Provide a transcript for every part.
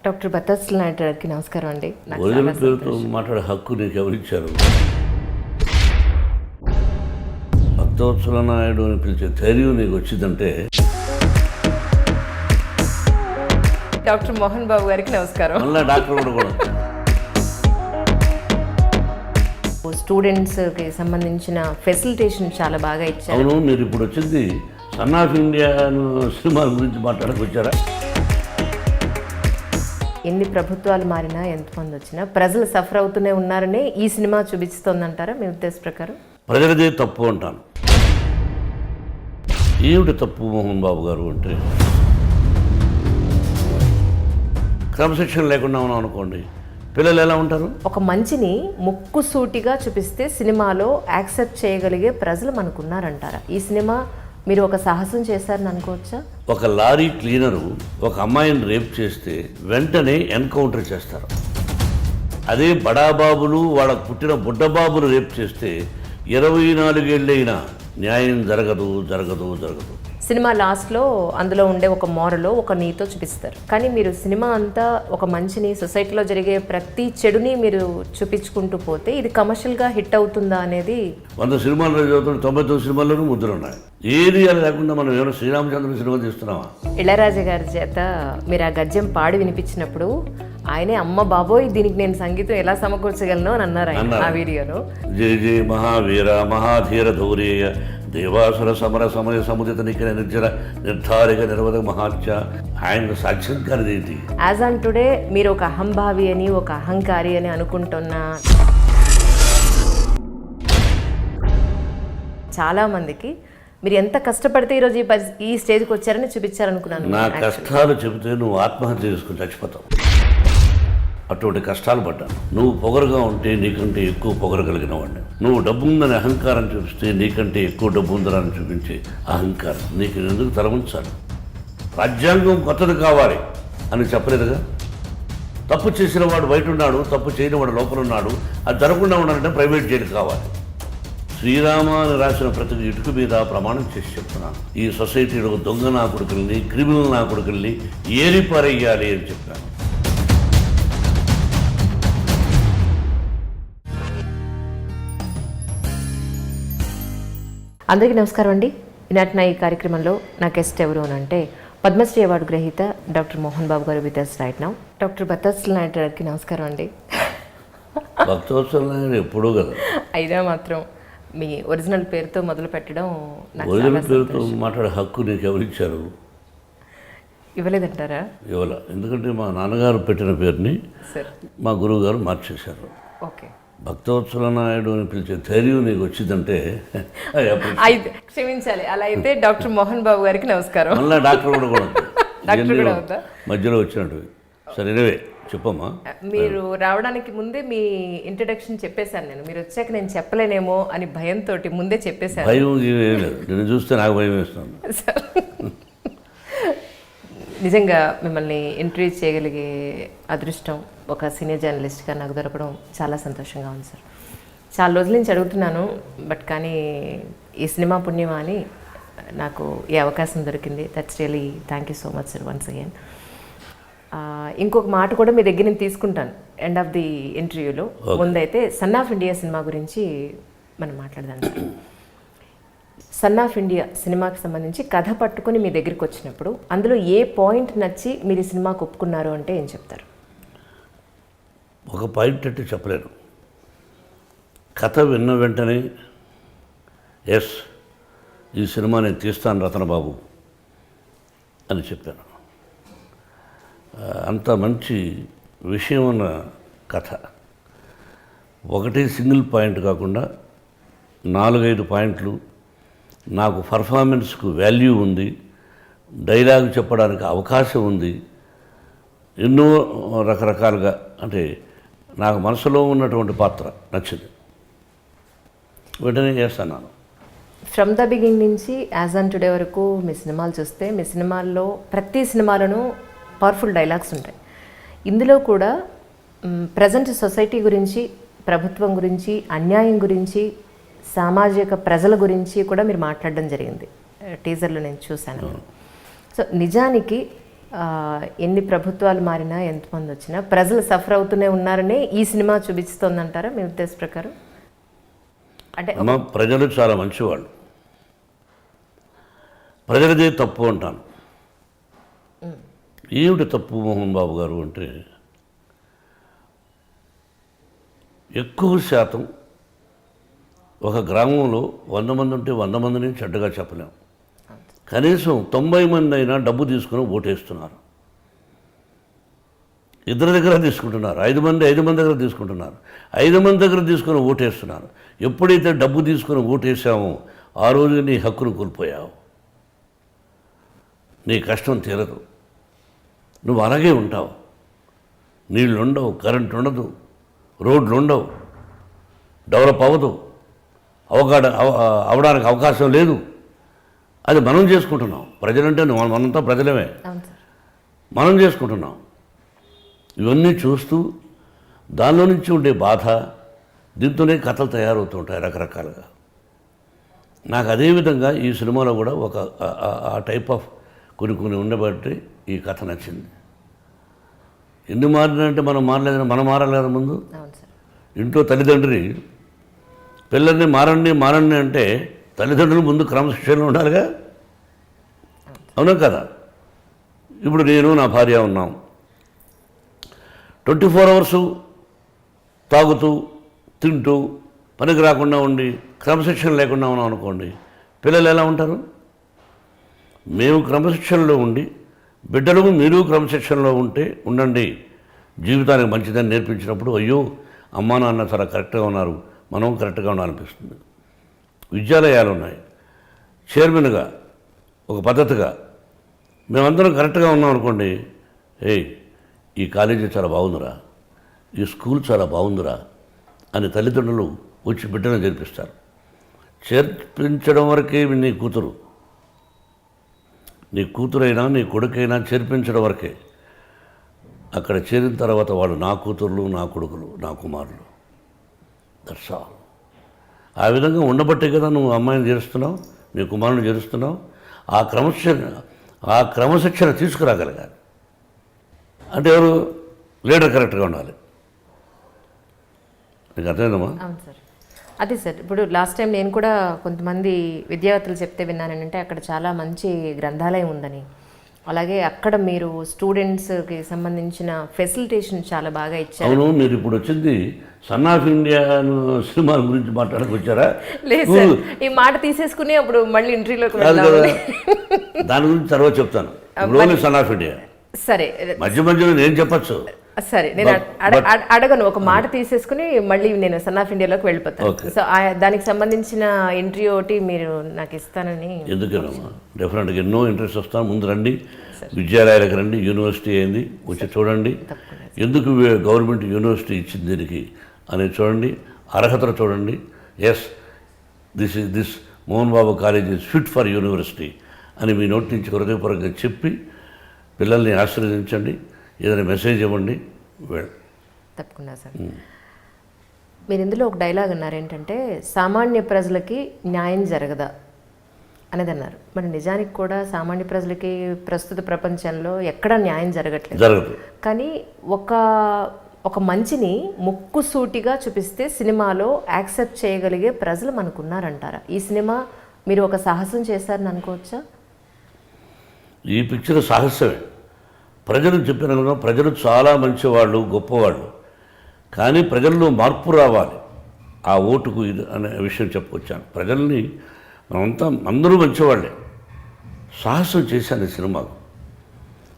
Doctor బత్తాస్ల నాయుడు గారికి నమస్కారం అండి. ఒరిజినల్ పేరుతో మాట్లాడే హక్కు నీకు ఎవరిచ్చారు? భక్తవత్సల నాయుడు అని పిలిచే ధైర్యం నీకు వచ్చిందంటే. డాక్టర్ మోహన్ బాబు గారికి నమస్కారం. మళ్ళీ డాక్టర్ కూడా స్టూడెంట్స్కి సంబంధించిన ఫెసిలిటేషన్ చాలా బాగా ఇచ్చారు. అవును, మీరు ఇప్పుడు వచ్చింది సన్ ఆఫ్ ఇండియా సినిమా గురించి మాట్లాడకొచ్చారా? ఎన్ని ప్రభుత్వాలు మారినా ఎంతమంది వచ్చినా ప్రజలు సఫర్ అవుతూనే ఉన్నారని ఈ సినిమా చూపిస్తోందంటారా మీ ఉద్దేశ ప్రకారం? ప్రజలదే తప్పు అంటాను. ఏమిటి తప్పు మోహన్ బాబు గారు అంటే, క్రమశిక్షణ లేకుండా ఉన్నాం అనుకోండి, పిల్లలు ఎలా ఉంటారు? ఒక మంచిని ముక్కుసూటిగా చూపిస్తే సినిమాలో యాక్సెప్ట్ చేయగలిగే ప్రజలు మనకున్నారంటారా? ఈ సినిమా మీరు ఒక సాహసం చేశారని అనుకోవచ్చా? ఒక లారీ క్లీనరు ఒక అమ్మాయిని రేప్ చేస్తే వెంటనే ఎన్కౌంటర్ చేస్తారు. అదే బడాబాబులు వాళ్ళకు పుట్టిన బుడ్డబాబులు రేప్ చేస్తే 24 ఏళ్ళైనా న్యాయం జరగదు జరగదు జరగదు. సినిమా లాస్ట్లో అందులో ఉండే ఒక మోరలో ఒక నీతో చూపిస్తారు, కానీ మీరు సినిమా అంతా ఒక మంచిని, సొసైటీలో జరిగే ప్రతి చెడుని మీరు చూపించుకుంటూ పోతే ఇది కమర్షియల్గా హిట్ అవుతుందా అనేది. 100 సినిమాలు చదువుతున్న 99 సినిమాల్లోనూ ముద్రలు ఉన్నాయి. ఏది అది లేకుండా మనం ఏమైనా శ్రీరామచంద్ర సినిమా తీస్తున్నామా? ఇళయరాజా గారి చేత మీరు ఆ గద్యం పాడి వినిపించినప్పుడు ఆయనే అమ్మ బాబోయ్ దీనికి నేను సంగీతం ఎలా సమకూర్చగలను అని అన్నారు ఆయన ఆ వీడియోలో. జయ జయ మహావీర మహాధీర ధౌరేయ దేవాసుర సమర సమయ సముదిత నిఖిల నిర్జర నిర్ధారిక నిర్వధ మహాత్య. ఆయన సాక్ష్యం కానిది ఏంటి? యాజ్ ఆన్ టుడే మీరు ఒక అహంభావి అని, ఒక అహంకారి అని అనుకుంటున్న చాలా మందికి మీరు ఎంత కష్టపడితే ఈరోజు ఈ స్టేజ్కి వచ్చారని చూపించారనుకున్నాను. నా కష్టాలు చెబితే నువ్వు ఆత్మహత్య చేసుకుని చచ్చిపోతావు. అటువంటి కష్టాలు పడ్డాను. నువ్వు పొగరుగా ఉంటే నీకంటే ఎక్కువ పొగరు కలిగిన వాడిని. నువ్వు డబ్బు ఉందని అహంకారం చూపిస్తే నీకంటే ఎక్కువ డబ్బు ఉందని చూపించే అహంకారం నీకు ఎందుకు తరమించాలి? రాజ్యాంగం కొత్తది కావాలి అని చెప్పలేదుగా. తప్పు చేసిన వాడు బయట ఉన్నాడు, తప్పు చేయని వాడు లోపల ఉన్నాడు. అది జరగకుండా ఉండాలంటే ప్రైవేట్ జైలు కావాలి. శ్రీరామ అని రాసిన ప్రతి ఇటుక మీద ప్రమాణం చేసి చెప్తున్నాను, ఈ సొసైటీలో దొంగ నా కొడుకుల్ని, క్రిమినల్ నా కొడుకుల్ని ఏరిపారేయాలి అని చెప్పాను. అందరికీ నమస్కారం అండి. ఈనాటి నా ఈ కార్యక్రమంలో నా గెస్ట్ ఎవరు అని అంటే పద్మశ్రీ అవార్డు గ్రహీత డాక్టర్ మోహన్ బాబు గారు విత్ us రైట్ నౌ. డాక్టర్ బత్తాస్ల నాయుడు గారికి నమస్కారం అండి. భక్తవత్సల నాయుడు ఎప్పుడూ కదా, అయినా మాత్రం మీ ఒరిజినల్ పేరుతో మొదలు పెట్టడం ఒరిజినల్ పేరుతో మాట్లాడే హక్కు నీకు ఎవరిచ్చారు? ఇవ్వలేదంటారా? ఇవ్వాల. ఎందుకంటే మా నాన్నగారు పెట్టిన పేరుని సార్ మా గురువు గారు మార్చేశారు. ఓకే. భక్తవత్సల నాయుడు అని పిలిచే ధైర్యం నీకు వచ్చిందంటే అయితే క్షమించాలి. అలా అయితే డాక్టర్ మోహన్ బాబు గారికి నమస్కారం. మళ్ళీ డాక్టర్ కూడా డాక్టర్ కూడా అవుతా మధ్యలో వచ్చినట్టు. సరేనవే చెప్పమ్మా. మీరు రావడానికి ముందే మీ ఇంట్రడక్షన్ చెప్పేశాను నేను. మీరు వచ్చాక నేను చెప్పలేనేమో అని భయంతో ముందే చెప్పేశాను. భయం ఏం లేదు, నేను చూస్తే నాకు భయం వేస్తున్నాను. నిజంగా మిమ్మల్ని ఇంటర్వ్యూ చేయగలిగే అదృష్టం ఒక సీనియర్ జర్నలిస్ట్గా నాకు దొరకడం చాలా సంతోషంగా ఉంది సార్. చాలా రోజుల నుంచి అడుగుతున్నాను, బట్ కానీ ఈ సినిమా పుణ్యమా అని నాకు ఈ అవకాశం దొరికింది. That's really thank you so much sir once again. ఇంకొక మాట కూడా మీ దగ్గర నేను తీసుకుంటాను ఎండ్ ఆఫ్ ది ఇంటర్వ్యూలో. ముందైతే సన్ ఆఫ్ ఇండియా సినిమా గురించి మనం మాట్లాడదాం సార్. సన్ ఆఫ్ ఇండియా సినిమాకి సంబంధించి కథ పట్టుకొని మీ దగ్గరికి వచ్చినప్పుడు అందులో ఏ పాయింట్ నచ్చి మీరు ఈ సినిమాకు ఒప్పుకున్నారు అంటే ఏం చెప్తారు? ఒక పాయింట్ అంటే చెప్పలేను. కథ విన్న వెంటనే ఎస్ ఈ సినిమా నేను తీస్తాను రతనబాబు అని చెప్పాను. అంత మంచి విషయం ఉన్న కథ. ఒకటి సింగిల్ పాయింట్ కాకుండా 4-5 పాయింట్లు. నాకు పర్ఫార్మెన్స్కు వాల్యూ ఉంది, డైలాగ్ చెప్పడానికి అవకాశం ఉంది, ఎన్నో రకరకాలుగా. అంటే నాకు మనసులో ఉన్నటువంటి పాత్ర నచ్చింది, వెంటనే చేస్తాను. ఫ్రమ్ ద బిగినింగ్ నుంచి యాజ్ ఆన్ టుడే వరకు మీ సినిమాలు చూస్తే మీ సినిమాల్లో ప్రతి సినిమాలోనూ పవర్ఫుల్ డైలాగ్స్ ఉంటాయి. ఇందులో కూడా ప్రజెంట్ సొసైటీ గురించి, ప్రభుత్వం గురించి, అన్యాయం గురించి, సామాజిక ప్రజల గురించి కూడా మీరు మాట్లాడడం జరిగింది. టీజర్లో నేను చూశాను. సో నిజానికి ఎన్ని ప్రభుత్వాలు మారినా ఎంతమంది వచ్చినా ప్రజలు సఫర్ అవుతూనే ఉన్నారని ఈ సినిమా చూపిస్తోందంటారా మీ ఉద్దేశ ప్రకారం? అంటే ప్రజలు చాలా మంచివాళ్ళు, ప్రజలదే తప్పు అంటాను. ఏమిటి తప్పు మోహన్ బాబు గారు అంటే, ఎక్కువ శాతం ఒక గ్రామంలో 100 మంది ఉంటే 100 మందిని చెడ్డగా చెప్పలేం. కనీసం 90 మంది అయినా డబ్బు తీసుకుని ఓటేస్తున్నారు. ఇద్దరి దగ్గర తీసుకుంటున్నారు, 5 మంది దగ్గర తీసుకుంటున్నారు, 5 మంది దగ్గర తీసుకుని ఓటేస్తున్నారు. ఎప్పుడైతే డబ్బు తీసుకుని ఓటేసామో ఆ రోజు నీ హక్కును కోల్పోయావు, నీ కష్టం తీరదు, నువ్వు అలాగే ఉంటావు. నీళ్ళు ఉండవు, కరెంట్ ఉండదు, రోడ్లు ఉండవు, డెవలప్ అవ్వదు, అవడానికి అవకాశం లేదు. అది మనం చేసుకుంటున్నాం. ప్రజలంటే మనంతా ప్రజలమే, మనం చేసుకుంటున్నాం. ఇవన్నీ చూస్తూ దానిలో నుంచి ఉండే బాధ, దీంతోనే కథలు తయారవుతుంటాయి రకరకాలుగా. నాకు అదేవిధంగా ఈ సినిమాలో కూడా ఒక ఆ టైప్ ఆఫ్ కొన్ని ఉండబట్టి ఈ కథ నచ్చింది. ఎన్ని మారినంటే మనం మారలేదని, మనం మారాలి కదా ముందు. ఇంట్లో తల్లిదండ్రి పిల్లల్ని మారండి అంటే తల్లిదండ్రులు ముందు క్రమశిక్షణలో ఉండాలిగా, అవునా కదా? ఇప్పుడు నేను నా భార్య ఉన్నాం, 24 అవర్సు తాగుతూ తింటూ పనికి రాకుండా ఉండి క్రమశిక్షణ లేకుండా ఉన్నాం అనుకోండి, పిల్లలు ఎలా ఉంటారు? మేము క్రమశిక్షణలో ఉండి బిడ్డలకు మీరు క్రమశిక్షణలో ఉండండి, జీవితానికి మంచిదని నేర్పించినప్పుడు అయ్యో అమ్మా నాన్న చాలా కరెక్ట్గా ఉన్నారు, మనం కరెక్ట్గా ఉండాలనిపిస్తుంది. విద్యాలయాలు ఉన్నాయి, చైర్మన్గా ఒక పద్ధతిగా మేమందరం కరెక్ట్గా ఉన్నాం అనుకోండి, ఈ కాలేజీ చాలా బాగుందిరా, ఈ స్కూల్ చాలా బాగుందిరా అని తల్లిదండ్రులు వచ్చి బిడ్డను చేర్పిస్తారు. చేర్పించడం వరకే నీ కూతురైనా నీ కొడుకైనా చేర్పించడం వరకే. అక్కడ చేరిన తర్వాత వాళ్ళు నా కూతుర్లు, నా కొడుకులు, నా కుమారులు, దట్స్ ఆల్. ఆ విధంగా ఉండబట్టే కదా నువ్వు అమ్మాయిని చేరుస్తున్నావు, నీ కుమారుని చేరుస్తున్నావు. ఆ క్రమశిక్షణ తీసుకురాగలగాలి. అంటే ఎవరు? లీడర్ కరెక్ట్గా ఉండాలి. నీకు అర్థమైందమ్మా? అవును సార్. అదే సార్, ఇప్పుడు లాస్ట్ టైం నేను కూడా కొంతమంది విద్యార్థులు చెప్తే విన్నానంటే అక్కడ చాలా మంచి గ్రంథాలయం ఉందని, అలాగే అక్కడ మీరు స్టూడెంట్స్కి సంబంధించిన ఫెసిలిటేషన్ చాలా బాగా ఇచ్చారు. అవును, మీరు ఇప్పుడు వచ్చింది సన్ ఆఫ్ ఇండియా సినిమా గురించి మాట్లాడకొచ్చారా? లేదు సార్, ఈ మాట తీసేసుకుని అప్పుడు మళ్ళీ ఇంటర్వ్యూలోకి దాని గురించి తర్వాత చెప్తాను. ఇప్పుడు సన్ ఆఫ్ ఇండియా సరే, మధ్యలో నేను చెప్పచ్చు. సరే, నేను అడగను, ఒక మాట తీసేసుకుని మళ్ళీ నేను సన్ ఆఫ్ ఇండియాలోకి వెళ్ళిపోతాను. సో దానికి సంబంధించిన ఇంటర్వ్యూ ఒకటి మీరు నాకు ఇస్తానని. ఎందుకేనమ్మా, డెఫినెట్గా ఎన్నో ఇంట్రెస్ట్ వస్తాను. ముందు రండి, విద్యాలయాలకు రండి, యూనివర్సిటీ అయింది వచ్చి చూడండి, ఎందుకు గవర్నమెంట్ యూనివర్సిటీ ఇచ్చింది దీనికి అనేది చూడండి, అర్హతలు చూడండి. Yes, this Mohan Babu college is fit for university అని మీ నోటి నుంచి హృదయపూర్వకంగా చెప్పి పిల్లల్ని ఆశీర్వదించండి, ఏదైనా మెసేజ్ ఇవ్వండి. తప్పకుండా సార్. మీరు ఇందులో ఒక డైలాగ్ అన్నారు, ఏంటంటే సామాన్య ప్రజలకి న్యాయం జరగదా అనేది అన్నారు. మరి నిజానికి కూడా సామాన్య ప్రజలకి ప్రస్తుత ప్రపంచంలో ఎక్కడా న్యాయం జరగట్లేదు. కానీ ఒక మంచిని ముక్కుసూటిగా చూపిస్తే సినిమాలో యాక్సెప్ట్ చేయగలిగే ప్రజలు మనకున్నారంటారా? ఈ సినిమా మీరు ఒక సాహసం చేశారని అనుకోవచ్చా? ఈ పిక్చర్ సాహసమే. ప్రజలు చెప్పిన ప్రజలు చాలా మంచివాళ్ళు, గొప్పవాళ్ళు. కానీ ప్రజల్లో మార్పు రావాలి, ఆ ఓటుకు ఇది అనే విషయం చెప్పుకొచ్చాను. ప్రజల్ని మనమంతా అందరూ మంచివాళ్ళే. సాహసం చేశాను ఈ సినిమాకు.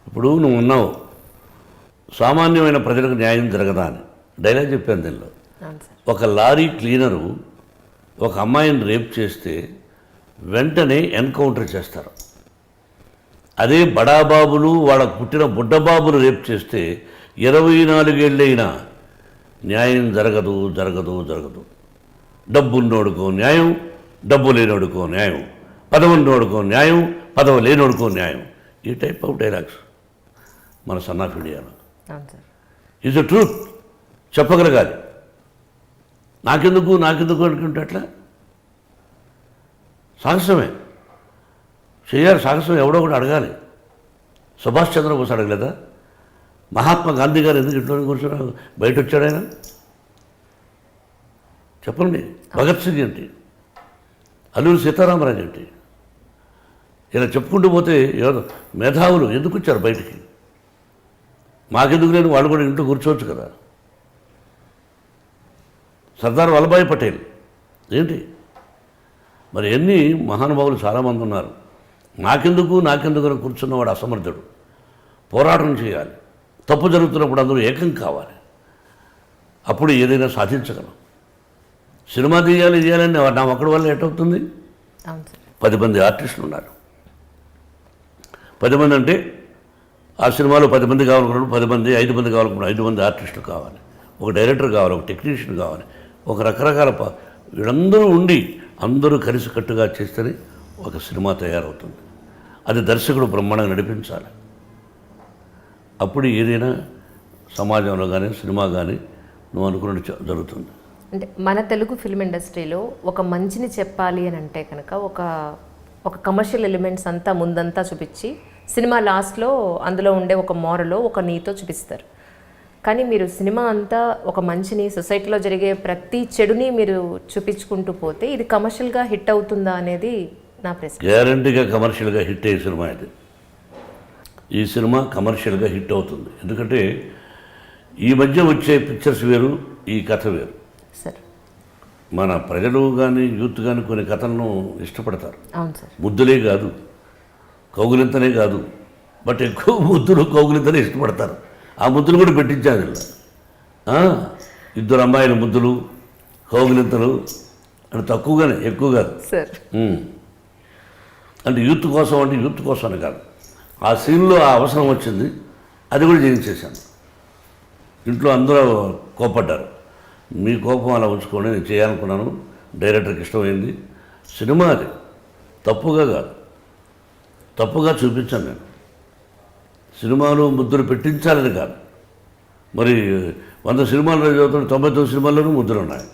ఇప్పుడు నువ్వు ఉన్నావు, సామాన్యమైన ప్రజలకు న్యాయం జరగదా అని డైలాగ్ చెప్పాను దీనిలో. ఒక లారీ క్లీనరు ఒక అమ్మాయిని రేప్ చేస్తే వెంటనే ఎన్కౌంటర్ చేస్తారు. అదే బడాబాబులు, వాళ్ళకు పుట్టిన బుడ్డబాబులు రేపు చేస్తే 24 ఏళ్ళైనా న్యాయం జరగదు. డబ్బున్నోడుకో న్యాయం, డబ్బు లేనోడుకో న్యాయం, పదవున్నోడుకో న్యాయం, పదవి లేనోడుకో న్యాయం. ఈ టైప్ ఆఫ్ డైలాగ్స్ మన సన్ ఆఫ్ ఇండియాలో ఈజ్ ద ట్రూత్. చెప్పగలగాలి. నాకెందుకు అనుకుంటే అట్లా సాహసమే చేయాలి. సాహసం ఎవడో కూడా అడగాలి. సుభాష్ చంద్రబోస్ అడగలేదా? మహాత్మా గాంధీ గారు ఎందుకు ఇంట్లో కూర్చొని బయట వచ్చాడు ఆయన? చెప్పండి. భగత్ సింగ్ ఏంటి, అల్లూరి సీతారామరాజు ఏంటి, ఇలా చెప్పుకుంటూ పోతే ఎవరు మేధావులు ఎందుకు వచ్చారు బయటికి? మాకెందుకు లేని వాళ్ళు కూడా ఇంట్లో కూర్చోవచ్చు కదా. సర్దార్ వల్లభాయ్ పటేల్ ఏంటి? మరి ఎన్ని మహానుభావులు చాలామంది ఉన్నారు. నాకెందుకు అని కూర్చున్నవాడు అసమర్థుడు. పోరాటం చేయాలి, తప్పు జరుగుతున్నప్పుడు అందరూ ఏకం కావాలి, అప్పుడు ఏదైనా సాధించగలం. సినిమా తీయాలని నా ఒక్కడి వల్ల ఎటవుతుంది? 10 మంది ఆర్టిస్టులు ఉన్నారు. 10 మంది అంటే ఆ సినిమాలో 10 మంది కావాలనుకున్నాడు, 10 మంది 5 మంది కావాలనుకున్నాడు, 5 మంది ఆర్టిస్టులు కావాలి, ఒక డైరెక్టర్ కావాలి, ఒక టెక్నీషియన్ కావాలి, ఒక రకరకాల వీళ్ళందరూ ఉండి అందరూ కలిసికట్టుగా చేస్తేనే ఒక సినిమా తయారవుతుంది. అది దర్శకుడు బ్రహ్మాండంగా నడిపించాలి. అప్పుడు ఏదైనా సమాజంలో కానీ సినిమా కానీ నువ్వు అనుకున్నట్టు జరుగుతుంది. అంటే మన తెలుగు ఫిల్మ్ ఇండస్ట్రీలో ఒక మంచిని చెప్పాలి అని అంటే కనుక ఒక కమర్షియల్ ఎలిమెంట్స్ అంతా ముందంతా చూపించి సినిమా లాస్ట్లో అందులో ఉండే ఒక మోరలో ఒక నీతో చూపిస్తారు. కానీ మీరు సినిమా అంతా ఒక మంచిని, సొసైటీలో జరిగే ప్రతి చెడుని మీరు చూపించుకుంటూ పోతే ఇది కమర్షియల్గా హిట్ అవుతుందా అనేది నా ప్రశ్న. గ్యారంటీగా కమర్షియల్గా హిట్ అయ్యే సినిమా ఇది. ఈ సినిమా కమర్షియల్గా హిట్ అవుతుంది. ఎందుకంటే ఈ మధ్య వచ్చే పిక్చర్స్ వేరు, ఈ కథ వేరు. సార్, మన ప్రజలు కానీ యూత్ కానీ కొన్ని కథలను ఇష్టపడతారు. అవును సార్. ముద్దులే కాదు, కౌగులింతనే కాదు, బట్ ఎక్కువ ముద్దులు కౌగులింతనే ఇష్టపడతారు. ఆ ముద్దులు కూడా పెట్టించాను ఇలా. 2 అమ్మాయిల ముద్దులు కౌగులింతలు అంటే తక్కువగానే, ఎక్కువ కాదు సార్. అంటే యూత్ కోసం అని కాదు, ఆ సీన్లో ఆ అవసరం వచ్చింది, అది కూడా చేయించేశాను. ఇంట్లో అందరూ కోపడ్డారు. మీ కోపం అలా ఉంచుకోండి, నేను చేయాలనుకున్నాను, డైరెక్టర్కి ఇష్టమైంది. సినిమా అది తప్పుగా కాదు, తప్పుగా చూపించాను నేను. సినిమాలు ముద్దులు పెట్టించాలని కాదు. మరి 100 సినిమాలు చదువుతున్న 99 సినిమాల్లోనూ ముద్దులు ఉన్నాయి,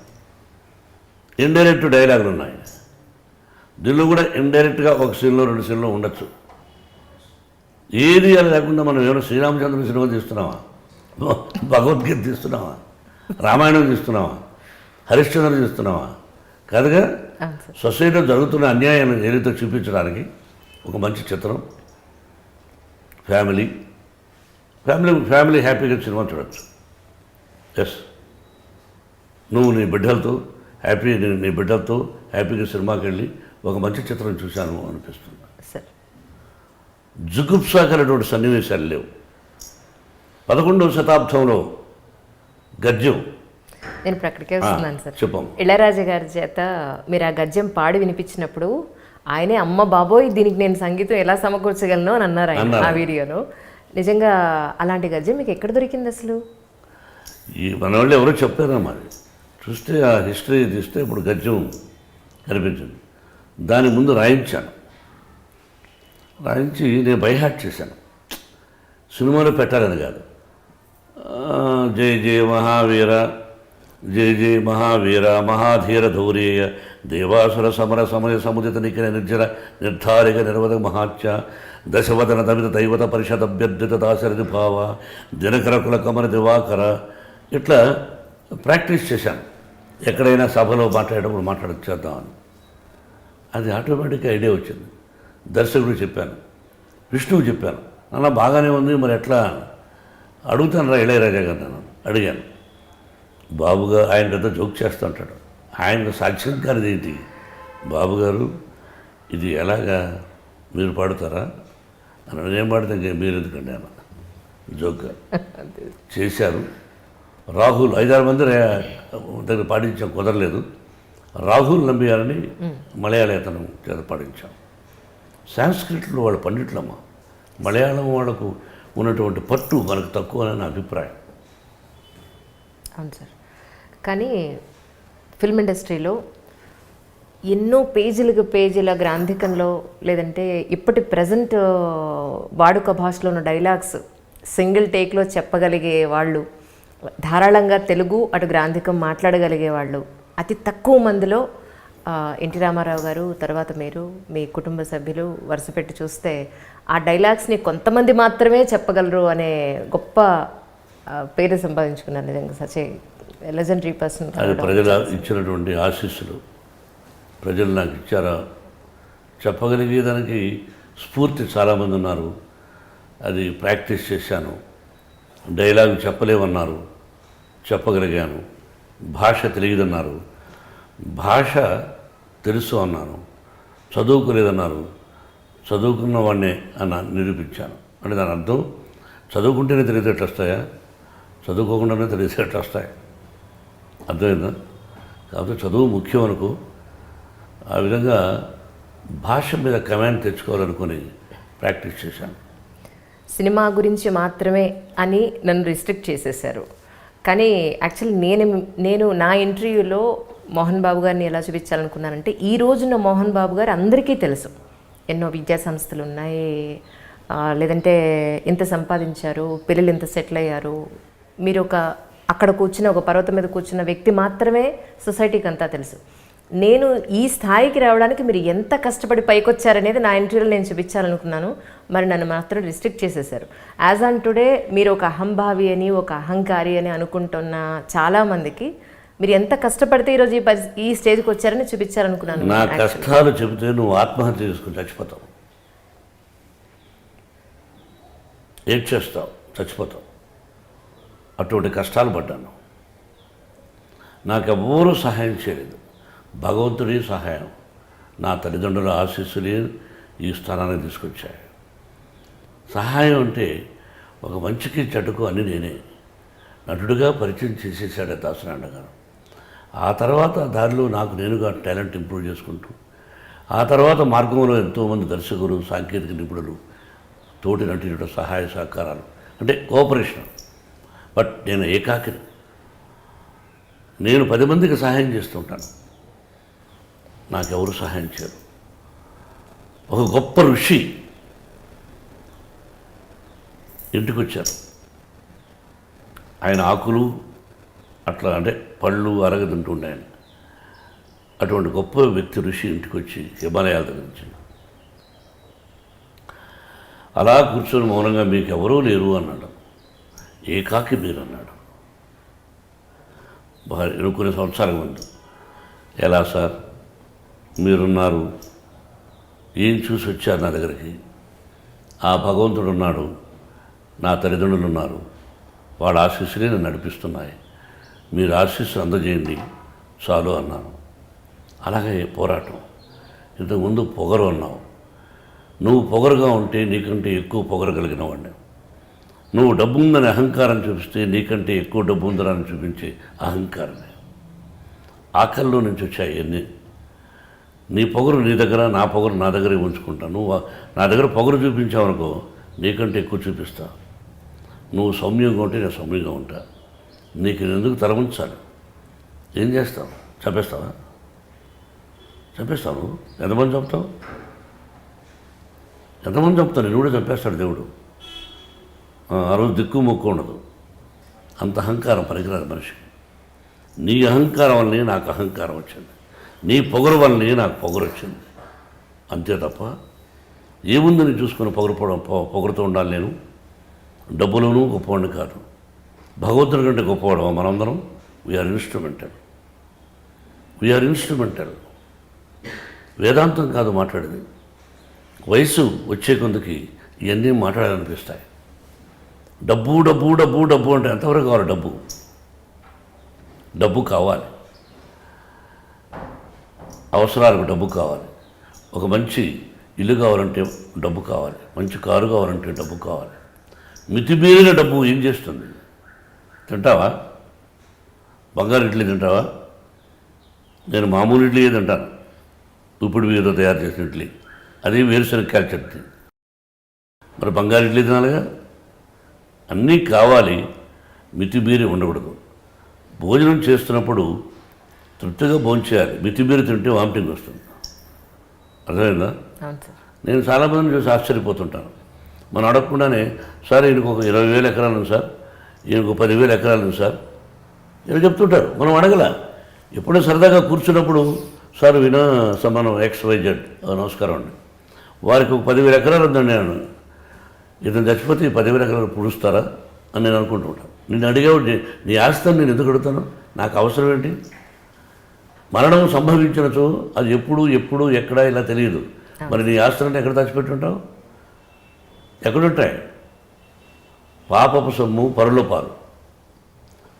ఇండైరెక్ట్ డైలాగులు ఉన్నాయి. దీనిలో కూడా ఇండైరెక్ట్గా ఒక సీన్లో 2 సీన్లో ఉండొచ్చు. ఏది అని లేకుండా మనం ఏమైనా శ్రీరామచంద్రుని సినిమా తీస్తున్నావా, భగవద్గీత తీస్తున్నావా, రామాయణం తీస్తున్నావా, హరిశ్చంద్రుని తీస్తున్నావా? కాదుగా. సొసైటీలో జరుగుతున్న అన్యాయాన్ని ఏదైతే చూపించడానికి ఒక మంచి చిత్రం, ఫ్యామిలీ హ్యాపీగా సినిమా చూడొచ్చు. ఎస్, నువ్వు నీ బిడ్డలతో హ్యాపీగా సినిమాకి వెళ్ళి ఒక మంచి చిత్రం చూశాను అనిపిస్తుంది. జుగుప్సాకరటువంటి సన్నివేశాలు లేవు. 11వ శతాబ్దంలో గద్యం. నేను ప్రక్కడికే వస్తున్నాను సార్. చెప్పాం. ఇళయరాజా గారి చేత మీరు ఆ గద్యం పాడి వినిపించినప్పుడు ఆయనే అమ్మ బాబోయ్ దీనికి నేను సంగీతం ఎలా సమకూర్చగలను అని అన్నారు ఆయన ఆ వీడియోలో. నిజంగా అలాంటి గద్యం మీకు ఎక్కడ దొరికింది అసలు? ఈ మన వాళ్ళు ఎవరో చెప్పారమ్మా. అది చూస్తే ఆ హిస్టరీ తీస్తే ఇప్పుడు గద్యం కనిపించింది. దాని ముందు రాయించి నేను బైహార్ట్ చేశాను. సినిమాలో పెట్టాలని కాదు. జై జయ మహావీర, జయ జయ మహావీర, మహాధీర ధౌర్యేయ, దేవాసుర సమర సమయ సముదిత నిఖిల నిర్జర నిర్ధారిక నిర్వద మహాత్య, దశవదన దమిత దైవత పరిషద్ అభ్యర్థిత దాశరథి భావ, దినకరకుల కమర దివాకర. ఇట్లా ప్రాక్టీస్ చేశాను. ఎక్కడైనా సభలో మాట్లాడేటప్పుడు మాట్లాడొచ్చేద్దామని. అది ఆటోమేటిక్గా ఐడియా వచ్చింది. దర్శకుడు చెప్పాను, విష్ణువు చెప్పాను, అలా బాగానే ఉంది, మరి ఎట్లా అడుగుతాను రా ఇళయరాజా గారు. నేను అడిగాను. బాబుగా ఆయన పెద్ద జోక్ చేస్తూ ఉంటాడు. ఆయన సాక్ష్యం కానిది ఏంటి, బాబుగారు ఇది ఎలాగా మీరు పాడుతారా అని. నేను పాడితే మీరు ఎందుకండి అన్న జోక్గా చేశారు. రాహుల్ 5-6 మంది దగ్గర పాడించాం, కుదరలేదు. రాహుల్ నంబియారని మలయాళీ అతను చేత పాడించాం. సాంస్క్రిట్లో వాళ్ళు పండిట్లమ్మా. మలయాళం వాళ్ళకు ఉన్నటువంటి పట్టు మనకు తక్కువ అని నా అభిప్రాయం. అవును సార్. కానీ ఫిల్మ్ ఇండస్ట్రీలో ఎన్నో పేజీల గ్రాంధికంలో లేదంటే ఇప్పటి ప్రజెంట్ వాడుక భాషలో ఉన్న డైలాగ్స్ సింగిల్ టేక్లో చెప్పగలిగే వాళ్ళు, ధారాళంగా తెలుగు అటు గ్రాంధికం మాట్లాడగలిగే వాళ్ళు అతి తక్కువ మందిలో ఎన్టీ రామారావు గారు, తర్వాత మీరు, మీ కుటుంబ సభ్యులు వరుస పెట్టి చూస్తే ఆ డైలాగ్స్ని కొంతమంది మాత్రమే చెప్పగలరు అనే గొప్ప పేరు సంపాదించుకున్నారు. నిజంగా సచ్ ఏ లెజెండరీ పర్సన్. అది ప్రజలు ఇచ్చినటువంటి ఆశీస్సులు, ప్రజలు నాకు ఇచ్చారా చెప్పగలిగేదానికి స్ఫూర్తి చాలామంది ఉన్నారు. అది ప్రాక్టీస్ చేశాను. డైలాగ్ చెప్పలేమన్నారు, చెప్పగలిగాను. భాష తెలియదన్నారు, భాష తెలుసు అన్నాను. చదువుకోలేదన్నారు, చదువుకున్న వాడినే అన్న నిరూపించాను. అంటే దాని అర్థం చదువుకుంటేనే తెలివితేటలు వస్తాయా, చదువుకోకుండానే తెలివితేటలు వస్తాయి. అర్థమైందా? కాబట్టి చదువు ముఖ్యం అనుకో. ఆ విధంగా భాష మీద కమాండ్ తెచ్చుకోవాలనుకుని ప్రాక్టీస్ చేశాను. సినిమా గురించి మాత్రమే అని నన్ను రిస్ట్రిక్ట్ చేసేసారు. కానీ యాక్చువల్లీ నేను నా ఇంటర్వ్యూలో మోహన్ బాబు గారిని ఎలా చూపించాలనుకున్నానంటే, ఈ రోజున మోహన్ బాబు గారు అందరికీ తెలుసు. ఎన్నో విద్యా సంస్థలు ఉన్నాయి, లేదంటే ఇంత సంపాదించారు, పిల్లలు ఇంత సెటిల్ అయ్యారు. మీరు అక్కడ కూర్చున్న ఒక పర్వతం మీద కూర్చున్న వ్యక్తి మాత్రమే సొసైటీకి అంతా తెలుసు. నేను ఈ స్థాయికి రావడానికి మీరు ఎంత కష్టపడి పైకొచ్చారనేది నా ఇంటర్వ్యూలో నేను చూపించాలనుకున్నాను. మరి నన్ను మాత్రం రిస్ట్రిక్ట్ చేసేసారు. యాజ్ ఆన్ టుడే మీరు ఒక అహంభావి అని, ఒక అహంకారి అని అనుకుంటున్న చాలామందికి మీరు ఎంత కష్టపడితే ఈరోజు ఈ స్టేజ్కి వచ్చారని చూపించాలనుకున్నాను. నా కష్టాలు చెబితే నువ్వు ఆత్మహత్య చేసుకుని చచ్చిపోతావు, ఏం చేస్తావు, చచ్చిపోతావు. అటువంటి కష్టాలు పడ్డాను. నాకెవ్వరూ సహాయం చేయలేదు. భగవంతుడి సహాయం, నా తల్లిదండ్రుల ఆశీస్సులే ఈ స్థానానికి తీసుకొచ్చాయి. సహాయం అంటే ఒక మంచికి చెడ్డకు అన్నీ నేనే. నటుడిగా పరిచయం చేసేసాడు దాసనారాయణ గారు. ఆ తర్వాత దారిలో నాకు నేనుగా టాలెంట్ ఇంప్రూవ్ చేసుకుంటూ, ఆ తర్వాత మార్గంలో ఎంతోమంది దర్శకులు, సాంకేతిక నిపుణులు, తోటి నటుల సహాయ సహకారాలు, అంటే కోఆపరేషన్. బట్ నేను ఏకాకిని. నేను 10 మందికి సహాయం చేస్తుంటాను, నాకెవరు సహాయం చేయరు. ఒక గొప్ప ఋషి ఇంటికి వచ్చారు. ఆయన ఆకులు అట్లా అంటే పళ్ళు అరగదుంటుండే ఆయన. అటువంటి గొప్ప వ్యక్తి ఋషి ఇంటికి వచ్చి హిమాలయాల దగ్గర నుంచి అలా కూర్చొని మౌనంగా మీకు ఎవరూ లేరు అన్నాడు. ఏకాకి మీరు అన్నాడు. కొన్ని సంవత్సరాల ముందు. ఎలా సార్ మీరున్నారు, ఏం చూసి వచ్చారు నా దగ్గరికి? ఆ భగవంతుడు ఉన్నాడు, నా తల్లిదండ్రులు ఉన్నారు, వాళ్ళ ఆశీస్సులే నన్ను నడిపిస్తున్నాయి, మీరు ఆశీస్సులు అందజేయండి చాలు అన్నాను. అలాగే పోరాటం. ఇంతకుముందు పొగరు అన్నావు. నువ్వు పొగరుగా ఉంటే నీకంటే ఎక్కువ పొగరగలిగిన వాడిని. నువ్వు డబ్బు ఉందని అహంకారం చూపిస్తే నీకంటే ఎక్కువ డబ్బు ఉందని చూపించే అహంకారమే. ఆకల్లో నుంచి వచ్చాయి అన్నీ. నీ పొగరు నీ దగ్గర, నా పొగరు నా దగ్గరే ఉంచుకుంటా. నువ్వు నా దగ్గర పొగరు చూపించావనుకో, నీకంటే ఎక్కువ చూపిస్తా. నువ్వు సౌమ్యంగా ఉంటే నేను సౌమ్యంగా ఉంటా. నీకు నేను ఎందుకు తల ఉంచాలి? ఏం చేస్తావు? చంపేస్తావా? చంపేస్తావు? ఎంతమంది చంపుతావు? ఎంతమంది చంపుతావు? నేను కూడా చంపేస్తాడు దేవుడు. ఆ రోజు దిక్కు మొక్కు ఉండదు. అంత అహంకారం పనికిరాదు మనిషికి. నీ అహంకారం వల్లనే నాకు అహంకారం వచ్చింది, నీ పొగరు వల్లనే నాకు పొగరు వచ్చింది. అంతే తప్ప ఏముందని చూసుకొని పొగరుతో ఉండాలి. నేను డబ్బులోనూ గొప్పవాడిని కాదు, భగవంతుడి కంటే గొప్పవాడు మనందరం. We are instrumental. వేదాంతం కాదు మాట్లాడేది. వయసు వచ్చే కొందుకి ఇవన్నీ మాట్లాడాలనిపిస్తాయి. డబ్బు డబ్బు డబ్బు డబ్బు అంటే ఎంతవరకు కావాలి? డబ్బు కావాలి, అవసరాలకు డబ్బు కావాలి. ఒక మంచి ఇల్లు కావాలంటే డబ్బు కావాలి, మంచి కారు కావాలంటే డబ్బు కావాలి. మితిమీరిన డబ్బు ఏం చేస్తుంది? తింటావా? బంగారు ఇడ్లీ తింటావా? నేను మామూలు ఇడ్లీ తింటాను, ఇప్పుడు మీతో తయారు చేసిన ఇడ్లీ, అది వేరుశనగకాయ చట్నీ. మరి బంగారు ఇడ్లీ తినాలిగా. అన్నీ కావాలి, మితిమీరి ఉండకూడదు. భోజనం చేస్తున్నప్పుడు తృప్తిగా భోంచేయాలి. మితిమీరి తింటే వామిటింగ్ వస్తుంది. అర్థమైందా? నేను చాలామందిని చూసి ఆశ్చర్యపోతుంటాను. మనం అడగకుండానే, సార్ ఈయనకు ఒక 20,000 ఎకరాలు ఉంది సార్, ఈయనకు 10,000 ఎకరాలు ఉంది సార్, ఇలా చెప్తుంటారు. మనం అడగల. ఎప్పుడో సరదాగా కూర్చున్నప్పుడు సార్ వినా సమానం XYZ నమస్కారం అండి, వారికి ఒక 10,000 ఎకరాలు ఉందండి, నేను ఇతను చచ్చిపోతే 10,000 ఎకరాలు పుడుస్తారా అని నేను అనుకుంటూ ఉంటాను. నేను అడిగేవాడు, నీ ఆస్తిని నేను ఎందుకు అడుగుతాను, నాకు అవసరం ఏంటి? మరణం సంభవించినచో అది ఎప్పుడు ఎక్కడ ఇలా తెలియదు. మరి నీ ఆస్తులను ఎక్కడ దాచిపెట్టుంటావు? ఎక్కడుంటాయి? పాపపు సొమ్ము పరుల పాలు,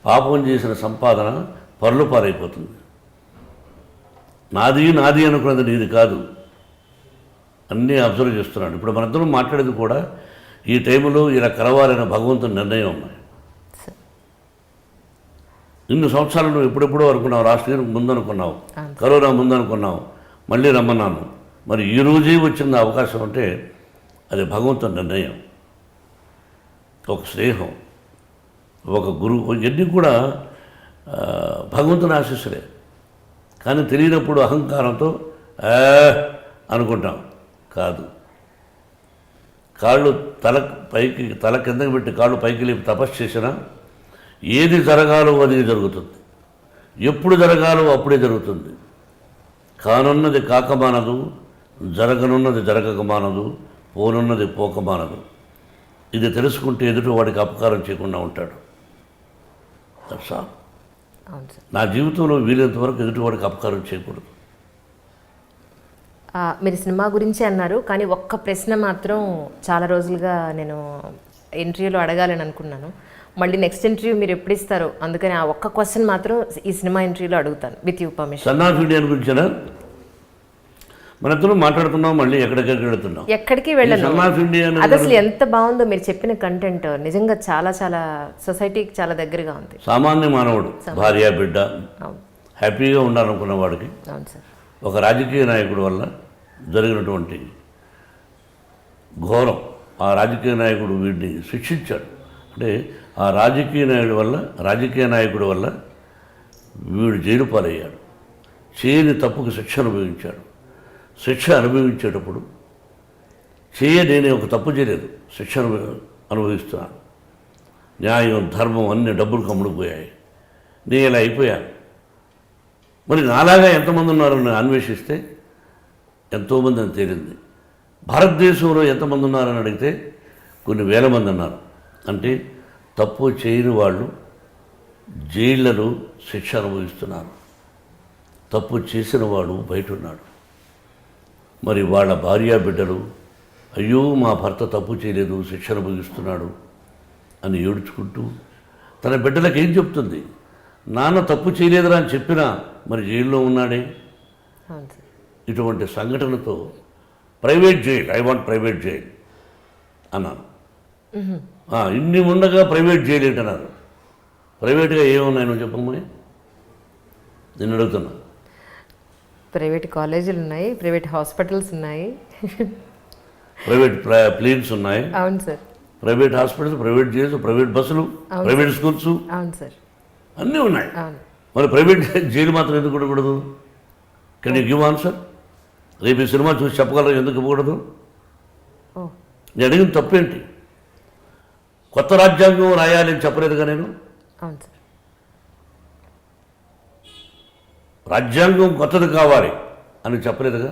పాపం చేసిన సంపాదన పరుల పాలైపోతుంది. నాది అనుకున్నది నీది కాదు. అన్నీ అబ్జర్వ్ చేస్తున్నాడు. ఇప్పుడు మనందరం మాట్లాడేది కూడా ఈ టైంలో ఇలా కలవాలనే భగవంతుని నిర్ణయం ఉన్నాయి. ఇన్ని సంవత్సరాలు నువ్వు ఎప్పుడెప్పుడో అనుకున్నావు, రాష్ట్రీయం ముందనుకున్నావు, కరోనా ముందనుకున్నావు, మళ్ళీ రమ్మన్నాను. మరి ఈ రోజే వచ్చిన అవకాశం అంటే అది భగవంతుని నిర్ణయం, ఒక స్నేహం, ఒక గురువు, ఇవన్నీ కూడా భగవంతుని ఆశీస్సులే. కానీ తెలియనప్పుడు అహంకారంతో అనుకుంటాం. కాదు, కాళ్ళు తల కిందకి పెట్టి కాళ్ళు పైకి లేపి తపస్సు చేసినా ఏది జరగాలో అది జరుగుతుంది, ఎప్పుడు జరగాలో అప్పుడే జరుగుతుంది. కానున్నది కాకమానదు, జరగనున్నది జరగకమానదు, పోనున్నది పోకమానదు. ఇది తెలుసుకుంటే ఎదుటి వాడికి అపకారం చేయకుండా ఉంటాడు. That's all. నా జీవితంలో వీలైనంత వరకు ఎదుటివాడికి అపకారం చేయకూడదు. మీరు సినిమా గురించి అన్నారు, కానీ ఒక్క ప్రశ్న మాత్రం చాలా రోజులుగా నేను ఇంటర్వ్యూలో అడగాలని అనుకున్నాను. మళ్ళీ నెక్స్ట్ ఇంటర్వ్యూ మీరు ఎప్పుడు ఇస్తారో, అందుకని ఆ ఒక్క క్వశ్చన్ మాత్రం ఈ సినిమా ఇంటర్వ్యూలో అడుగుతాను, with you permission. Son of India గురించేనా మనందరం మాట్లాడుతున్నాం, మళ్ళీ ఎక్కడికి వెళుతున్నాం? ఎక్కడికి వెళ్ళను. అది అసలు ఎంత బాగుందో మీరు చెప్పిన కంటెంట్, నిజంగా చాలా చాలా సొసైటీకి చాలా దగ్గరగా ఉంది. సామాన్య మానవుడు, భార్య బిడ్డ హ్యాపీగా ఉండాలనుకున్న వాడికి అవును సార్, ఒక రాజకీయ నాయకుడి వల్ల జరిగినటువంటి ఘోరం, ఆ రాజకీయ నాయకుడు వీడిని శిక్షించాడు. అంటే ఆ రాజకీయ నాయకుడి వల్ల వీడు జైలు పాలయ్యాడు. చేయని తప్పుకు శిక్ష అనుభవించాడు. శిక్ష అనుభవించేటప్పుడు నేనే ఒక తప్పు చేయలేదు, శిక్ష అనుభవిస్తున్నాను, న్యాయం ధర్మం అన్ని డబ్బులు కమ్ముడిపోయాయి, నేను ఇలా అయిపోయాను. మరి నాలాగా ఎంతమంది ఉన్నారని అన్వేషిస్తే ఎంతోమంది అని తేలింది. భారతదేశంలో ఎంతమంది ఉన్నారని అడిగితే కొన్ని వేల మంది ఉన్నారు. అంటే తప్పు చేయని వాళ్ళు జైళ్లలో శిక్ష అనుభవిస్తున్నారు, తప్పు చేసిన వాడు బయట ఉన్నాడు. మరి వాళ్ళ భార్య బిడ్డలు, అయ్యో మా భర్త తప్పు చేయలేదు, శిక్ష అనుభవిస్తున్నాడు అని ఏడ్చుకుంటూ తన బిడ్డలకు ఏం చెప్తుంది? నాన్న తప్పు చేయలేదురా అని చెప్పినా మరి జైల్లో ఉన్నాడే. ఇటువంటి సంఘటనతో private jail, I want private jail అన్నాను. ఇన్ని ఉండగా ప్రైవేట్ జైలు ఏంటన్నారు? ప్రైవేట్గా ఏమున్నాయి నువ్వు చెప్పమ్మని నేను అడుగుతున్నా. ప్రైవేట్ కాలేజీలు ఉన్నాయి, ప్రైవేట్ హాస్పిటల్స్ ఉన్నాయి, ప్రైవేట్ ప్లేన్స్ ఉన్నాయి. అవును sir. Private hospitals, private jails, private బస్సులు, ప్రైవేట్ స్కూల్స్, అవును సార్, అన్నీ ఉన్నాయి. మరి ప్రైవేట్ జైలు మాత్రం ఎందుకు ఉండకూడదు? Can you give answer? రేపు ఈ సినిమా చూసి చెప్పగలరు ఎందుకు ఇవ్వకూడదు? నేను అడిగిన తప్పేంటి? కొత్త రాజ్యాంగం రాయాలి అని చెప్పలేదుగా నేను. అవును సార్. రాజ్యాంగం కొత్తది కావాలి అని చెప్పలేదుగా.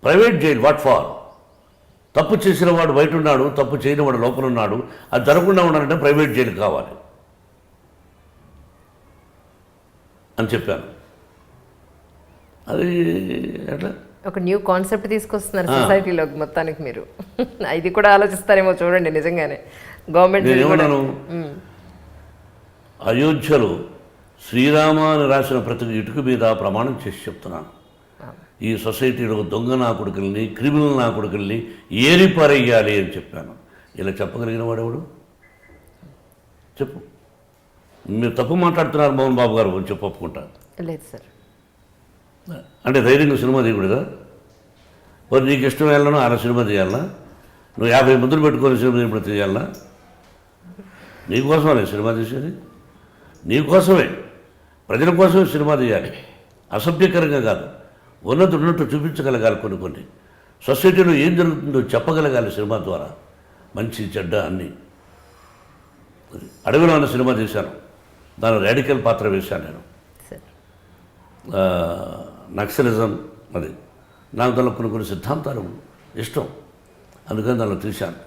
Private jail what for? తప్పు చేసిన వాడు బయట ఉన్నాడు, తప్పు చేయని వాడు లోపల ఉన్నాడు, అది జరగకుండా ఉండాలంటే ప్రైవేట్ జైలు కావాలి అని చెప్పాను. అది ఎట్లా ఒక న్యూ కాన్సెప్ట్ తీసుకొస్తున్నారు సొసైటీలోకి మొత్తానికి. మీరు ఇది కూడా ఆలోచిస్తారేమో చూడండి. నిజంగానే గవర్నమెంట్ ఏమన్నాను, అయోధ్యలో శ్రీరామ అని రాసిన ప్రతి ఇటుక మీద ప్రమాణం చేసి చెప్తున్నాను, ఈ సొసైటీలో దొంగ నా కొడుకుల్ని, క్రిమినల్ నా కొడుకుల్ని ఏరిపారేయాలి అని చెప్పాను. ఇలా చెప్పగలిగిన వాడెవడు? చెప్పు. మీరు తప్పు మాట్లాడుతున్నారు మోహన్ బాబు గారు అని చెప్పి ఒప్పుకుంటాను. లేదు సార్. అంటే ధైర్యంగా సినిమా తీయకూడదా? మరి నీకు ఇష్టం వెళ్ళను అలా సినిమా తీయాలన్నా? నువ్వు 50 మందులు పెట్టుకొని సినిమా ఇప్పుడు తీయాలన్నా? నీకోసమే సినిమా తీసేది, నీకోసమే, ప్రజల కోసమే సినిమా తీయాలి. అసభ్యకరంగా కాదు, ఉన్నట్టు చూపించగలగాలి. కొన్ని సొసైటీలో ఏం జరుగుతుందో చెప్పగలగాలి సినిమా ద్వారా, మంచి చెడ్డ అన్నీ. అడవిలో ఉన్న సినిమా తీశాను, దాని రాడికల్ పాత్ర వేశాను నేను. నక్సలిజం అది నాకు దానిలో కొన్ని సిద్ధాంతాలు ఇష్టం, అందుకని దానిలో తీశాను.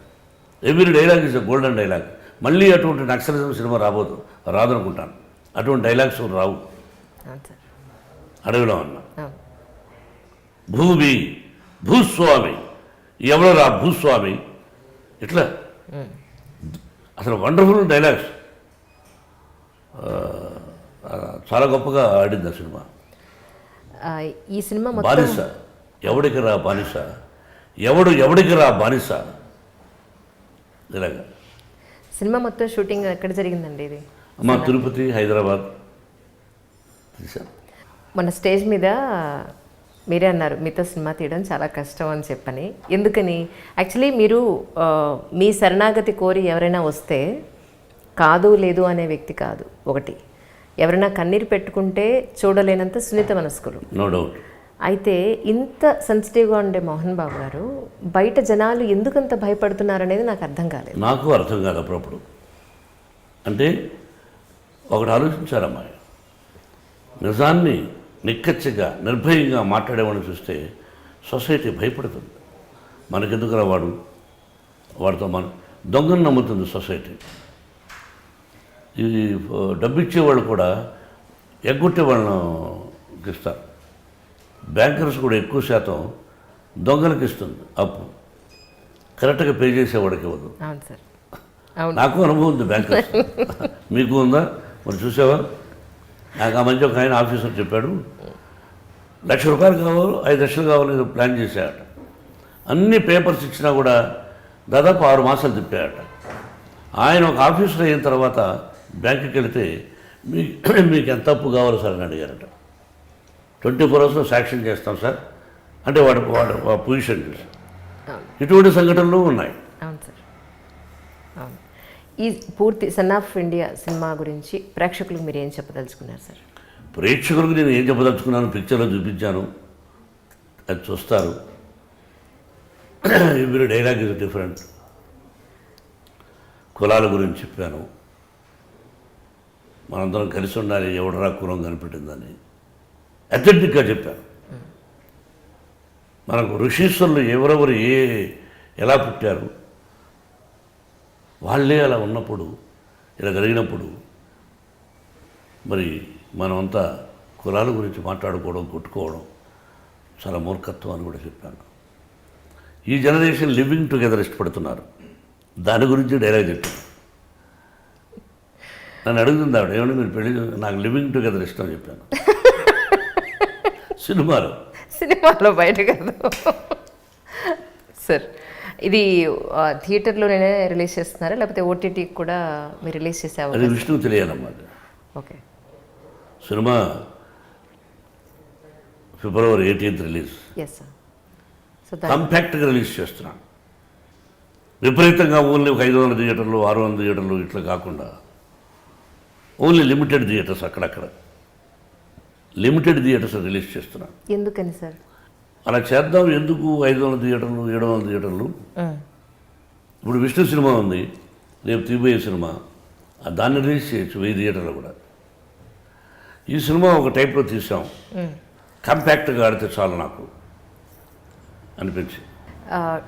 Every dialogue is a golden dialogue. మళ్ళీ అటువంటి నక్సలిజం సినిమా రాదనుకుంటాను. అటువంటి డైలాగ్స్ రావు. అవును సార్. అడవిలో అన్న అవును. భూస్వామి ఎవరు భూస్వామి ఇట్లా అసలు వండర్ఫుల్ డైలాగ్స్. చాలా గొప్పగా ఆడింది ఆ సినిమా. ఈ సినిమా బానిస ఎవడికి రా బానిస, ఎవడికి రా బానిస, ఇలాగా. సినిమా మొత్తం షూటింగ్ ఎక్కడ జరిగిందండి ఇది? మా తిరుపతి, హైదరాబాద్ తీశాను. మన స్టేజ్ మీద మీరే అన్నారు మీతో సినిమా తీయడం చాలా కష్టం అని చెప్పని. ఎందుకని? యాక్చువల్లీ మీరు మీ శరణాగతి కోరి ఎవరైనా వస్తే కాదు లేదు అనే వ్యక్తి కాదు. ఒకటి, ఎవరైనా కన్నీరు పెట్టుకుంటే చూడలేనంత సున్నిత మనస్కులు. No doubt. అయితే ఇంత సెన్సిటివ్గా ఉండే మోహన్ బాబు గారు బయట జనాలు ఎందుకంత భయపడుతున్నారు అనేది నాకు అర్థం కాలేదు. నాకు అర్థం కాదు అప్పుడప్పుడు. అంటే ఒకటి ఆలోచించారమ్మా, నిజాన్ని నిక్కచ్చిగా నిర్భయంగా మాట్లాడేవాడిని చూస్తే సొసైటీ భయపడుతుంది. మనకెందుకురా వాడితో దొంగను నమ్ముతుంది సొసైటీ. ఈ డబ్బు ఇచ్చేవాళ్ళు కూడా ఎగ్గొట్టే వాళ్ళను ఇస్తారు. బ్యాంకర్స్ కూడా ఎక్కువ శాతం దొంగలకు ఇస్తుంది అప్పు, కరెక్ట్గా పే చేసేవాడికి ఇవ్వదు. అవును సార్. అవును. నాకు అనుభవం ఉంది బ్యాంకర్స్. మీకు ఉందా? మరి చూసావా? నాకు ఆ మధ్య ఒక ఆయన ఆఫీసర్ చెప్పాడు, ₹1,00,000 కావాలి, 5 లక్షలు కావాలని ప్లాన్ చేశాడట. అన్ని పేపర్స్ ఇచ్చినా కూడా దాదాపు 6 మాసాలు తిప్పాడట. ఆయన ఒక ఆఫీసర్ అయిన తర్వాత బ్యాంకుకి వెళితే మీకు ఎంత అప్పు కావాలి సార్ అని అడిగారట. 24 అవర్స్లో శాంక్షన్ చేస్తాం సార్ అంటే వాడు పొజిషన్ చూసి. ఇటువంటి సంఘటనలు ఉన్నాయి. అవును సార్. అవును. ఈ పూర్తి సన్ ఆఫ్ ఇండియా సినిమా గురించి ప్రేక్షకులకు మీరు ఏం చెప్పదలుచుకున్నారు సార్? ప్రేక్షకులకు నేను ఏం చెప్పదలుచుకున్నాను, పిక్చర్లో చూపించాను, అది చూస్తారు. Every dialogue is different. కులాల గురించి చెప్పాను, మనందరం కలిసి ఉండాలి, ఎవడరా కులం కనిపెట్టిందని అథెంటిక్గా చెప్పాను. మనకు ఋషీశ్వరులు ఎవరెవరు ఎలా పుట్టారు, వాళ్ళే అలా ఉన్నప్పుడు, ఇలా జరిగినప్పుడు మరి మనమంతా కులాల గురించి మాట్లాడుకోవడం, కొట్టుకోవడం చాలా మూర్ఖత్వం అని కూడా చెప్పాను. ఈ జనరేషన్ లివింగ్ టుగెదర్ ఇష్టపడుతున్నారు, దాని గురించి డైలాగ్ చెప్పాను. నన్ను అడుగుతుంది ఆవిడ, ఏమంటే మీరు పెళ్లి, నాకు లివింగ్ టుగెదర్ ఇష్టం అని చెప్పాను. సినిమాలో బయట కాదు సార్. ఇది థియేటర్లోనే రిలీజ్ చేస్తున్నారా లేకపోతే ఓటీటీకి కూడా మీరు రిలీజ్ చేసేవారు? అది విష్ణువు తెలియాలన్నమాట. Okay. Cinema February 18th release. Yes sir. So కాంపాక్ట్గా రిలీజ్ చేస్తున్నాను. విపరీతంగా ఓన్లీ 500 థియేటర్లు, 600 థియేటర్లు ఇట్లా కాకుండా ఓన్లీ లిమిటెడ్ థియేటర్స్, అక్కడక్కడ లిమిటెడ్ థియేటర్స్ రిలీజ్ చేస్తున్నాను. ఎందుకని సార్ అలా చేద్దాం? ఎందుకు 500 థియేటర్లు, 700 థియేటర్లు? ఇప్పుడు విష్ణు సినిమా ఉంది, రేపు తీబోయే సినిమా, దాన్ని రిలీజ్ చేయొచ్చు 1000 థియేటర్లు కూడా. ఈ సినిమా ఒక టైప్లో తీసాం, కాంపాక్ట్గా ఆడితే చాలు నాకు అనిపించి.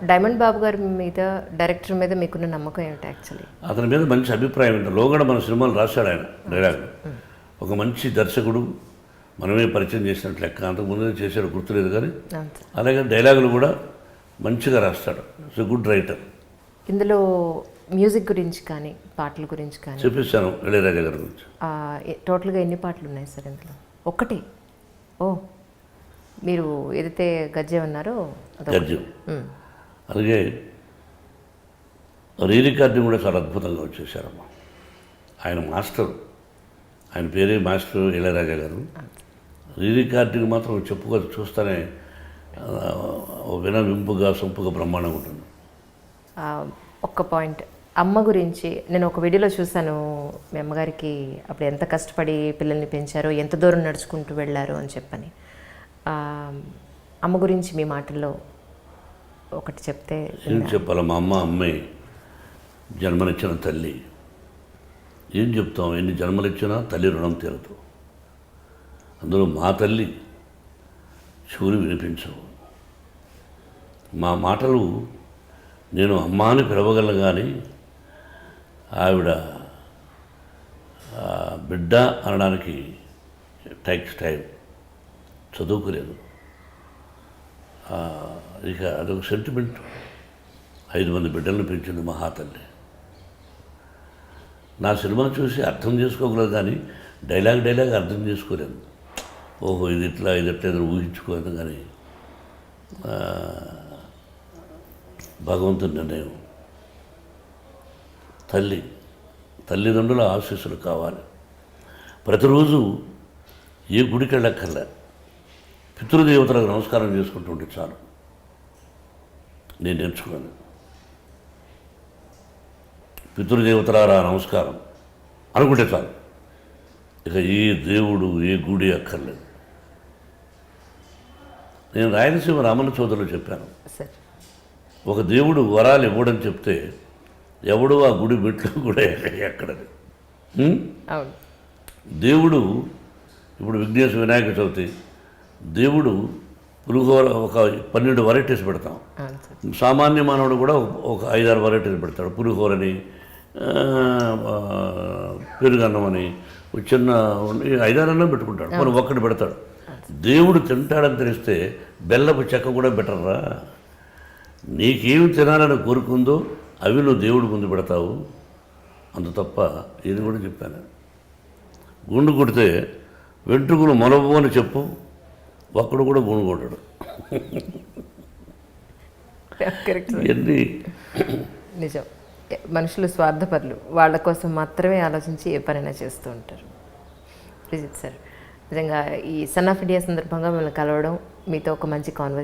డైమండ్ బాబు గారి మీద, డైరెక్టర్ మీద మీకున్న నమ్మకం ఏమిటి? యాక్చువల్లీ అతని మీద మంచి అభిప్రాయం ఏంటో, లోగడ మన సినిమాలు రాశాడు ఆయన డైలాగ్. ఒక మంచి దర్శకుడు, మనమే పరిచయం చేసినట్టు లెక్క. అంతకుముందు చేశాడు గుర్తులేదు కానీ, అలాగే డైలాగులు కూడా మంచిగా రాస్తాడు. It's a good writer. ఇందులో మ్యూజిక్ గురించి కానీ, పాటల గురించి కానీ చెప్పేశాను, ఇళయరాజా గారి గురించి. టోటల్గా ఎన్ని పాటలు ఉన్నాయి సార్ ఇందులో? ఒకటి. ఓ, మీరు ఏదైతే గజ్జె ఉన్నారో గజ్జెం. అలాగే రీ రికార్డింగ్ కూడా చాలా అద్భుతంగా వచ్చేసారమ్మా. ఆయన మాస్టర్, ఆయన పేరే మాస్టర్ ఇళయరాజా గారు. రీ రికార్డింగ్ మాత్రం చెప్పుకొని చూస్తేనే వినవింపుగా, సొంపుగా బ్రహ్మాండంగా ఉంటుంది. ఒక్క పాయింట్, అమ్మ గురించి నేను ఒక వీడియోలో చూశాను. మీ అమ్మగారికి అప్పుడు ఎంత కష్టపడి పిల్లల్ని పెంచారో, ఎంత దూరం నడుచుకుంటూ వెళ్ళారు అని చెప్పని. అమ్మ గురించి మీ మాటల్లో ఒకటి చెప్తే. ఏం చెప్పాలి? మా అమ్మాయి జన్మనిచ్చిన తల్లి. ఏం చెప్తాం? ఎన్ని జన్మలు ఇచ్చినా తల్లి రుణం తీరదు. అందులో మా తల్లి చెవులు వినిపించవు. మా మాటలు నేను అమ్మా అని పిలవగలను, కానీ ఆవిడ బిడ్డ అనడానికి టైక్స్ టైం, చదువుకోలేదు. ఇక అదొక సెంటిమెంట్. 5 మంది బిడ్డలను పెంచింది మహాతల్లి. నా సినిమా చూసి అర్థం చేసుకోగలదు, కానీ డైలాగ్ అర్థం చేసుకోలేదు. ఓహో ఇది ఇట్లా ఏదో ఊహించుకోలేదు. కానీ భగవంతుని నిర్ణయం. తల్లిదండ్రుల ఆశీస్సులు కావాలి. ప్రతిరోజు ఏ గుడికి వెళ్ళక్కర్లే, పితృదేవతలకు నమస్కారం చేసుకుంటుంటే చాలు. నేను నేర్చుకున్నాను. పితృదేవతలారా నమస్కారం అనుకుంటే చాలు. ఇక ఏ దేవుడు ఏ గుడి అక్కర్లేదు. నేను రాయలసీమ రామన్న చౌదరిలో చెప్పాను, సార్ ఒక దేవుడు వరాలు ఇవ్వడని చెప్తే ఎవడు ఆ గుడి మెట్లు కూడా ఎక్కడది. అవును. దేవుడు ఇప్పుడు వినాయక చవితి దేవుడు పులిహోర ఒక 12 వెరైటీస్ పెడతాం. అవును సార్. సామాన్య మానవుడు కూడా ఒక 5-6 వెరైటీలు పెడతాడు. పులిహోరని, పెరుగన్నం అని, చిన్న 5-6 అన్నం పెట్టుకుంటాడు. మనం ఒక్కటి పెడతాడు. దేవుడు తింటాడని తెలిస్తే బెల్లపు చెక్క కూడా బెటర్రా. నీకేమి తినాలని కోరుకుందో అవి నువ్వు దేవుడి ముందు పెడతావు. అంత తప్ప ఇది కూడా చెప్పాను. గుండు కొడితే వెంట్రుకలు మొలవు అని చెప్పు, ఒక్కడు కూడా గుండు కొట్టాడు. కరెక్ట్. ఇవన్నీ నిజం. మనుషులు స్వార్థపరులు, వాళ్ళ కోసం మాత్రమే ఆలోచించి ఏ పనైనా చేస్తూ ఉంటారు. ప్లీజ్ సార్, నిజంగా ఈ సన్ ఆఫ్ ఇండియా సందర్భంగా మిమ్మల్ని కలవడం, మీతో ఒక మంచి కాన్వర్సేషన్